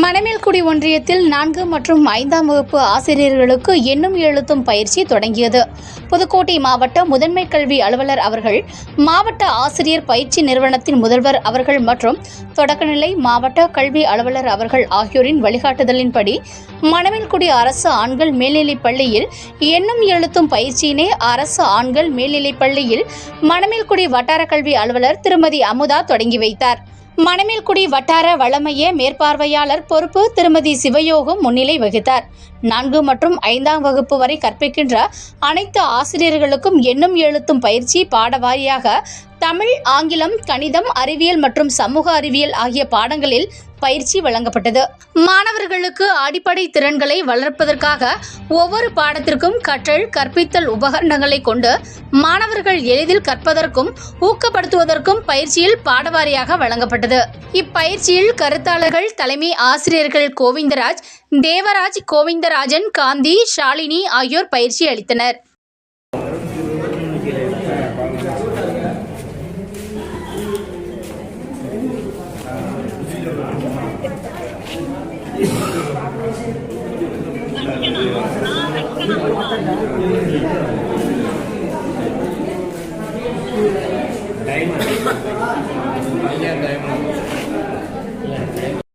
மணமேல்குடி ஒன்றியத்தில் 4 மற்றும் 5ஆம் வகுப்பு ஆசிரியர்களுக்கு எண்ணும் எழுத்தும் பயிற்சி தொடங்கியது. புதுக்கோட்டை மாவட்ட முதன்மை கல்வி அலுவலர் அவர்கள், மாவட்ட ஆசிரியர் பயிற்சி நிறுவனத்தின் முதல்வர் அவர்கள் மற்றும் தொடக்கநிலை மாவட்ட கல்வி அலுவலர் அவர்கள் ஆகியோரின் வழிகாட்டுதலின்படி மணமேல்குடி அரசு ஆண்கள் மேல்நிலைப் பள்ளியில் எண்ணும் எழுத்தும் பயிற்சியினை அரசு ஆண்கள் மேல்நிலைப் பள்ளியில் மணமேல்குடி வட்டார கல்வி அலுவலர் திருமதி அமுதா தொடங்கி வைத்தார். மணமேல்குடி வட்டார வளமைய மேற்பார்வையாளர் பொறுப்பு திருமதி சிவயோகம் முன்னிலை வகித்தார். 4 மற்றும் 5ஆம் வகுப்பு வரை கற்பிக்கின்ற அனைத்து ஆசிரியர்களுக்கும் எண்ணும் எழுத்தும் பயிற்சி பாடவாரியாக தமிழ், ஆங்கிலம், கணிதம், அறிவியல் மற்றும் சமூக அறிவியல் ஆகிய பாடங்களில் பயிற்சி வழங்கப்பட்டது. மாணவர்களுக்கு அடிப்படை திறன்களை வளர்ப்பதற்காக ஒவ்வொரு பாடத்திற்கும் கற்றல் கற்பித்தல் உபகரணங்களை கொண்டு மாணவர்கள் எளிதில் கற்பதற்கும் ஊக்கப்படுத்துவதற்கும் பயிற்சியில் பாடவாரியாக வழங்கப்பட்டது. இப்பயிற்சியில் கருத்தாளர்கள் தலைமை ஆசிரியர்கள் கோவிந்தராஜ், தேவராஜ், கோவிந்தராஜன், காந்தி, ஷாலினி ஆகியோர் பயிற்சி அளித்தனர். டைம்